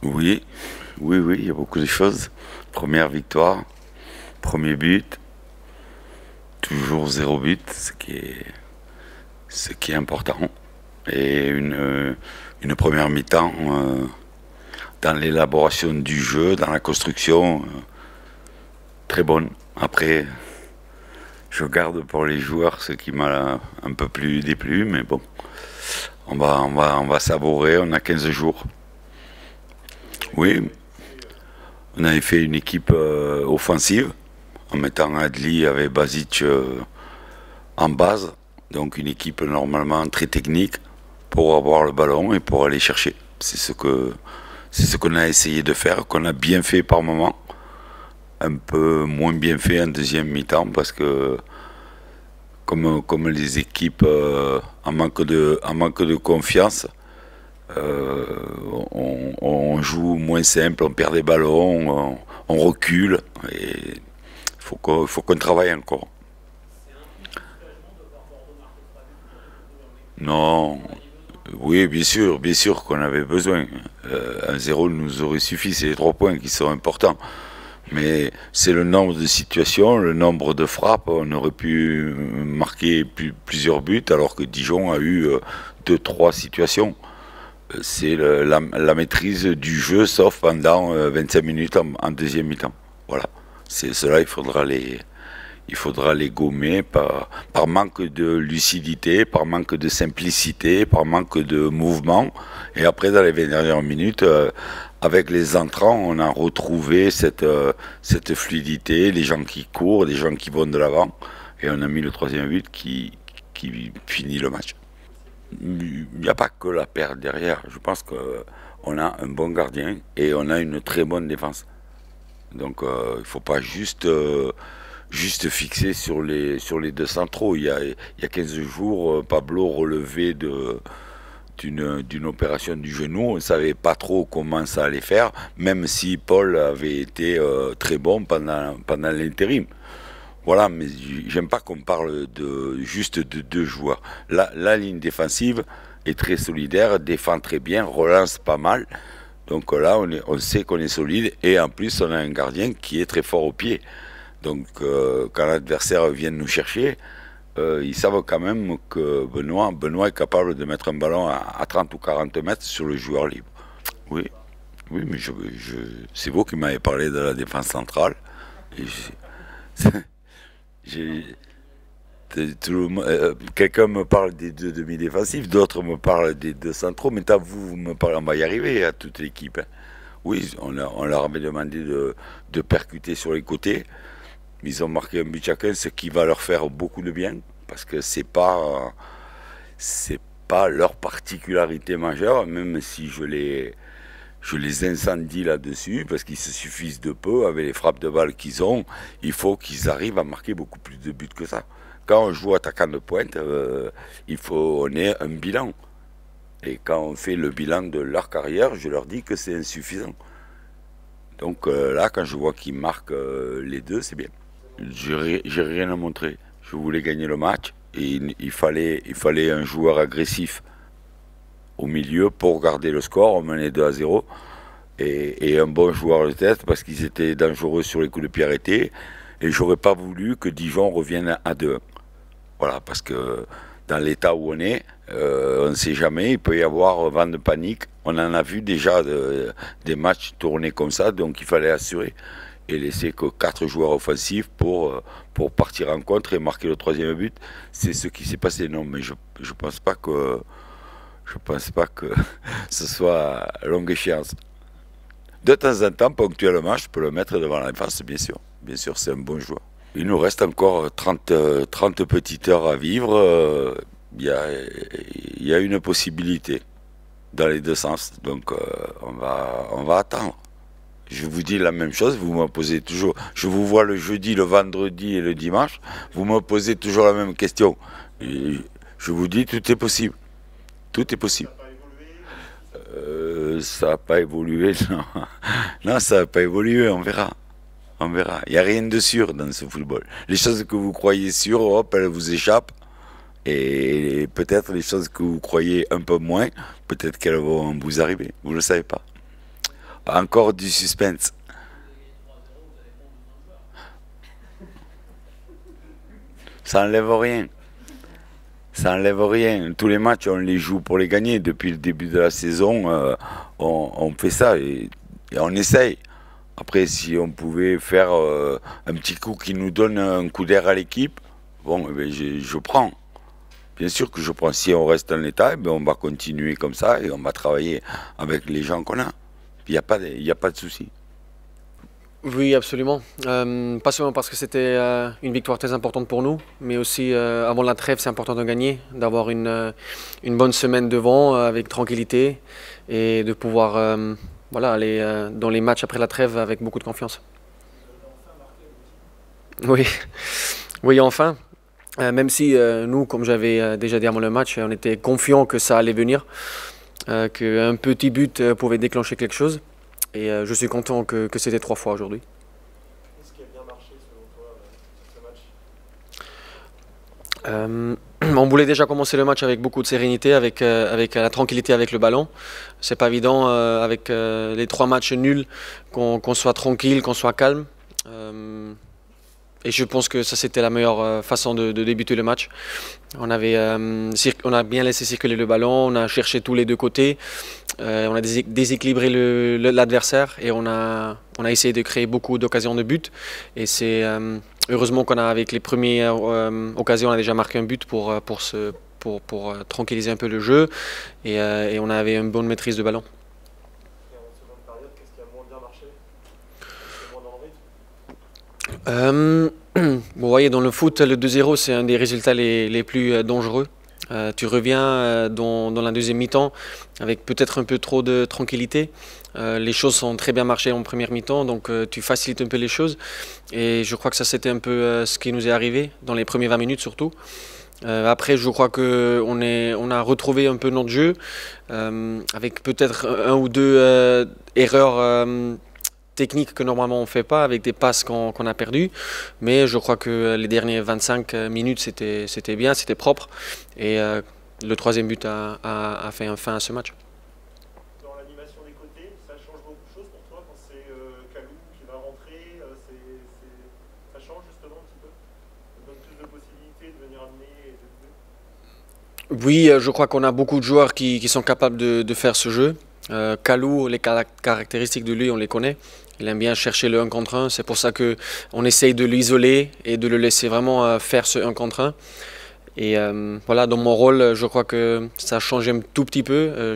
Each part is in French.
Oui, oui, il y a beaucoup de choses. Première victoire, premier but, toujours zéro but, ce qui est important. Et une première mi-temps dans l'élaboration du jeu, dans la construction, très bonne. Après, je garde pour les joueurs ce qui m'a un peu plus déplu, mais bon, on va savourer, on a 15 jours. Oui, on avait fait une équipe offensive en mettant Adli avec Basic en base. Donc une équipe normalement très technique pour avoir le ballon et pour aller chercher. C'est ce qu'on a essayé de faire, qu'on a bien fait par moment. Un peu moins bien fait en deuxième mi-temps parce que comme les équipes en manque de confiance, euh, on joue moins simple, on perd des ballons, on recule et il faut qu'on travaille encore. Non, oui, bien sûr qu'on avait besoin. Un zéro nous aurait suffi, c'est les 3 points qui sont importants. Mais c'est le nombre de situations, le nombre de frappes. On aurait pu marquer plusieurs buts alors que Dijon a eu 2, 3 situations. C'est la maîtrise du jeu, sauf pendant 25 minutes en deuxième mi-temps. Voilà. C'est cela, il faudra les gommer par manque de lucidité, par manque de simplicité, par manque de mouvement. Et après, dans les 20 dernières minutes, avec les entrants, on a retrouvé cette fluidité, les gens qui courent, les gens qui vont de l'avant. Et on a mis le troisième but qui finit le match. Il n'y a pas que la perte derrière. Je pense qu'on a un bon gardien et on a une très bonne défense. Donc il ne faut pas juste fixer sur les deux centraux. Il y a 15 jours, Pablo relevait d'une opération du genou. On ne savait pas trop comment ça allait faire, même si Paul avait été très bon pendant l'intérim. Voilà, mais j'aime pas qu'on parle juste de deux joueurs. La ligne défensive est très solidaire, défend très bien, relance pas mal. Donc là, on sait qu'on est solide et en plus, on a un gardien qui est très fort au pied. Donc quand l'adversaire vient nous chercher, ils savent quand même que Benoît est capable de mettre un ballon à 30 ou 40 mètres sur le joueur libre. Oui, oui, mais c'est vous qui m'avez parlé de la défense centrale. Et j'ai- quelqu'un me parle des deux demi-défensifs, d'autres me parlent des deux centraux, mais tant vous me parlez, on va y arriver à toute l'équipe, hein. Oui, on leur avait demandé de percuter sur les côtés. Ils ont marqué un but chacun, ce qui va leur faire beaucoup de bien, parce que c'est pas leur particularité majeure, même si je les incendie là-dessus, parce qu'ils se suffisent de peu avec les frappes de balles qu'ils ont. Il faut qu'ils arrivent à marquer beaucoup plus de buts que ça. Quand on joue attaquant de pointe, il faut on ait un bilan. Et quand on fait le bilan de leur carrière, je leur dis que c'est insuffisant. Donc là, quand je vois qu'ils marquent les deux, c'est bien. J'ai rien à montrer. Je voulais gagner le match et il fallait un joueur agressif au milieu pour garder le score. On menait 2-0 et un bon joueur de tête parce qu'ils étaient dangereux sur les coups de pied arrêtés. Et j'aurais pas voulu que Dijon revienne à 2. Voilà, parce que dans l'état où on est, on ne sait jamais, il peut y avoir vent de panique. On en a vu déjà des matchs tournés comme ça, donc il fallait assurer et laisser que 4 joueurs offensifs pour partir en contre et marquer le troisième but. C'est ce qui s'est passé. Non, mais je pense pas que ce soit à longue échéance. De temps en temps, ponctuellement, je peux le mettre devant la défense, bien sûr. Bien sûr, c'est un bon joueur. Il nous reste encore 30 petites heures à vivre. Il y a une possibilité dans les deux sens. Donc, on va attendre. Je vous dis la même chose, vous me posez toujours. Je vous vois le jeudi, le vendredi et le dimanche. Vous me posez toujours la même question. Et je vous dis, tout est possible. Tout est possible. Ça n'a pas évolué, non. Non, ça n'a pas évolué, on verra. On verra. Il n'y a rien de sûr dans ce football. Les choses que vous croyez sûres, hop, elles vous échappent. Et peut-être les choses que vous croyez un peu moins, peut-être qu'elles vont vous arriver. Vous ne le savez pas. Encore du suspense. Ça enlève rien. Ça enlève rien. Tous les matchs, on les joue pour les gagner. Depuis le début de la saison, on fait ça et on essaye. Après, si on pouvait faire un petit coup qui nous donne un coup d'air à l'équipe, bon, eh ben, je prends. Bien sûr que je prends. Si on reste en état, eh ben, on va continuer comme ça et on va travailler avec les gens qu'on a. Il y a pas de souci. Oui, absolument. Pas seulement parce que c'était une victoire très importante pour nous, mais aussi avant la trêve, c'est important de gagner, d'avoir une bonne semaine devant avec tranquillité et de pouvoir voilà, aller dans les matchs après la trêve avec beaucoup de confiance. Oui, oui, enfin. Même si nous, comme j'avais déjà dit avant le match, on était confiants que ça allait venir, qu'un petit but pouvait déclencher quelque chose. Et je suis content que c'était 3 fois aujourd'hui. Qu'est-ce qui a bien marché selon toi sur ce match? On voulait déjà commencer le match avec beaucoup de sérénité, avec la tranquillité avec le ballon. C'est pas évident avec les 3 matchs nuls qu'on soit tranquille, qu'on soit calme. Et je pense que ça c'était la meilleure façon de débuter le match. On a bien laissé circuler le ballon, on a cherché tous les deux côtés, on a déséquilibré l'adversaire et on a essayé de créer beaucoup d'occasions de but. Et c'est heureusement qu'on a avec les premières occasions, on a déjà marqué un but pour tranquilliser un peu le jeu et on avait une bonne maîtrise de ballon. Et en seconde période, qu'est-ce qui a moins bien marché? C'était moins dans le rythme? Vous voyez, dans le foot, le 2-0, c'est un des résultats les plus dangereux. Tu reviens dans la deuxième mi-temps avec peut-être un peu trop de tranquillité. Les choses ont très bien marché en première mi-temps, donc tu facilites un peu les choses. Et je crois que ça, c'était un peu ce qui nous est arrivé, dans les premières 20 minutes surtout. Après, je crois qu'on a retrouvé un peu notre jeu, avec peut-être un ou deux erreurs technique que normalement on ne fait pas, avec des passes qu'on a perdues. Mais je crois que les dernières 25 minutes, c'était bien, c'était propre. Et le troisième but a fait un fin à ce match. Dans l'animation des côtés, ça change beaucoup de choses pour toi quand c'est Kalou qui va rentrer, ça change justement un petit peu? Ça donne plus de possibilités de venir amener et de jouer? Oui, je crois qu'on a beaucoup de joueurs qui sont capables de faire ce jeu. Kalou, les caractéristiques de lui, on les connaît. Il aime bien chercher le 1 contre 1. C'est pour ça qu'on essaye de l'isoler et de le laisser vraiment faire ce 1 contre 1. Et voilà, dans mon rôle, je crois que ça a changé un tout petit peu.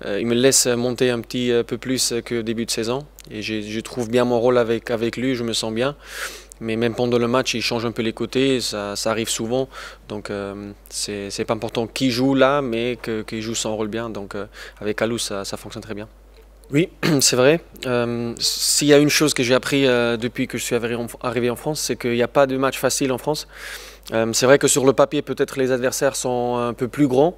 Il me laisse monter un petit peu plus que début de saison. Et je trouve bien mon rôle avec lui, je me sens bien. Mais même pendant le match, il change un peu les côtés, ça arrive souvent. Donc c'est pas important qui joue là, mais qu'il joue son rôle bien. Donc avec Kalou, ça fonctionne très bien. Oui, c'est vrai. S'il y a une chose que j'ai appris depuis que je suis arrivé en France, c'est qu'il n'y a pas de match facile en France. C'est vrai que sur le papier, peut-être les adversaires sont un peu plus grands,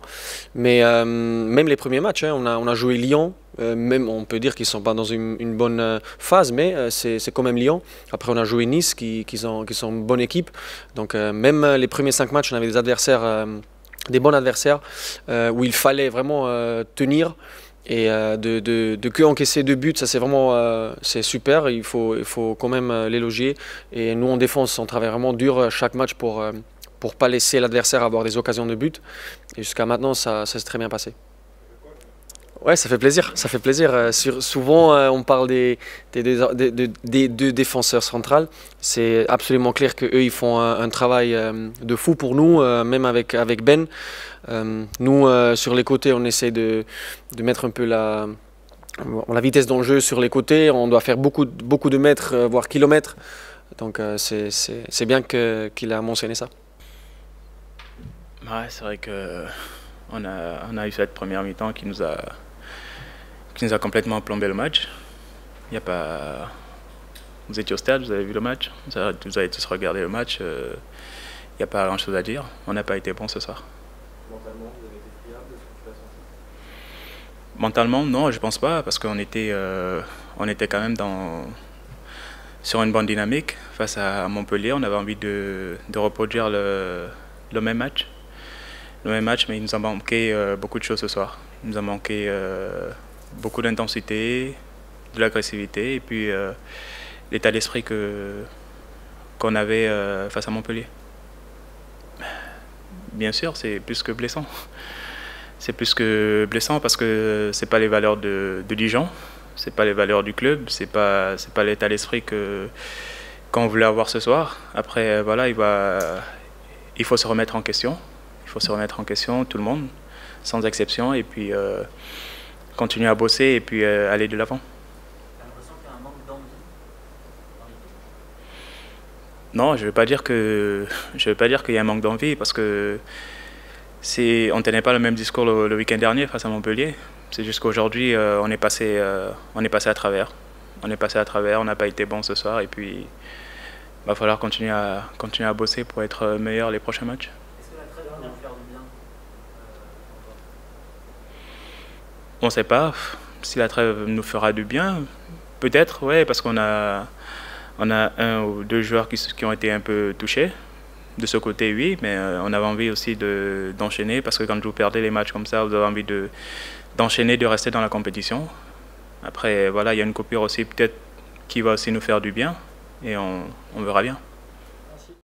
mais même les premiers matchs, hein, on a joué Lyon, même on peut dire qu'ils ne sont pas dans une bonne phase, mais c'est quand même Lyon. Après, on a joué Nice, qui sont une bonne équipe. Donc même les premiers 5 matchs, on avait des adversaires, des bons adversaires, où il fallait vraiment tenir. Et de que encaisser 2 buts, ça c'est vraiment c'est super, il faut quand même l'élogier. Et nous en défense, on travaille vraiment dur chaque match pour pas laisser l'adversaire avoir des occasions de but. Et jusqu'à maintenant, ça s'est très bien passé. Ouais, ça fait plaisir, ça fait plaisir. Souvent, on parle des deux défenseurs centrales. C'est absolument clair qu'eux, ils font un travail de fou pour nous, même avec Ben. Nous, sur les côtés, on essaie de mettre un peu la vitesse dans le jeu sur les côtés. On doit faire beaucoup de mètres, voire kilomètres. Donc, c'est bien qu'il a mentionné ça. Ouais, c'est vrai qu'on a eu cette première mi-temps qui nous a complètement plombé le match. Il y a pas... Vous étiez au stade, vous avez vu le match, vous avez tous regardé le match. Il n'y a pas grand-chose à dire. On n'a pas été bon ce soir. Mentalement, vous avez été fiable de ce que tu as senti? Mentalement, non, je pense pas, parce qu'on était quand même sur une bonne dynamique face à Montpellier. On avait envie de reproduire le même match. Le même match, mais il nous a manqué beaucoup de choses ce soir. Il nous a manqué beaucoup d'intensité, de l'agressivité et puis l'état d'esprit qu'on avait face à Montpellier. Bien sûr, c'est plus que blessant. C'est plus que blessant parce que c'est pas les valeurs de Dijon, c'est pas les valeurs du club, c'est pas l'état d'esprit qu'on voulait avoir ce soir. Après, voilà, il faut se remettre en question. Il faut se remettre en question, tout le monde, sans exception, et puis continuer à bosser et puis aller de l'avant. T'as l'impression qu'il y a un manque d'envie dans l'équipe? Non, je veux pas dire qu'il y a un manque d'envie parce que on tenait pas le même discours le week-end dernier face à Montpellier. C'est juste qu'aujourd'hui on est passé à travers. On est passé à travers, on n'a pas été bon ce soir et puis il va falloir continuer à bosser pour être meilleur les prochains matchs. Est-ce que la trêve va nous faire du bien On ne sait pas si la trêve nous fera du bien. Peut-être, ouais, parce qu'on a 1 ou 2 joueurs qui ont été un peu touchés. De ce côté, oui, mais on avait envie aussi d'enchaîner parce que quand vous perdez les matchs comme ça, vous avez envie d'enchaîner, de rester dans la compétition. Après, voilà, il y a une coupure aussi peut-être qui va aussi nous faire du bien et on verra bien.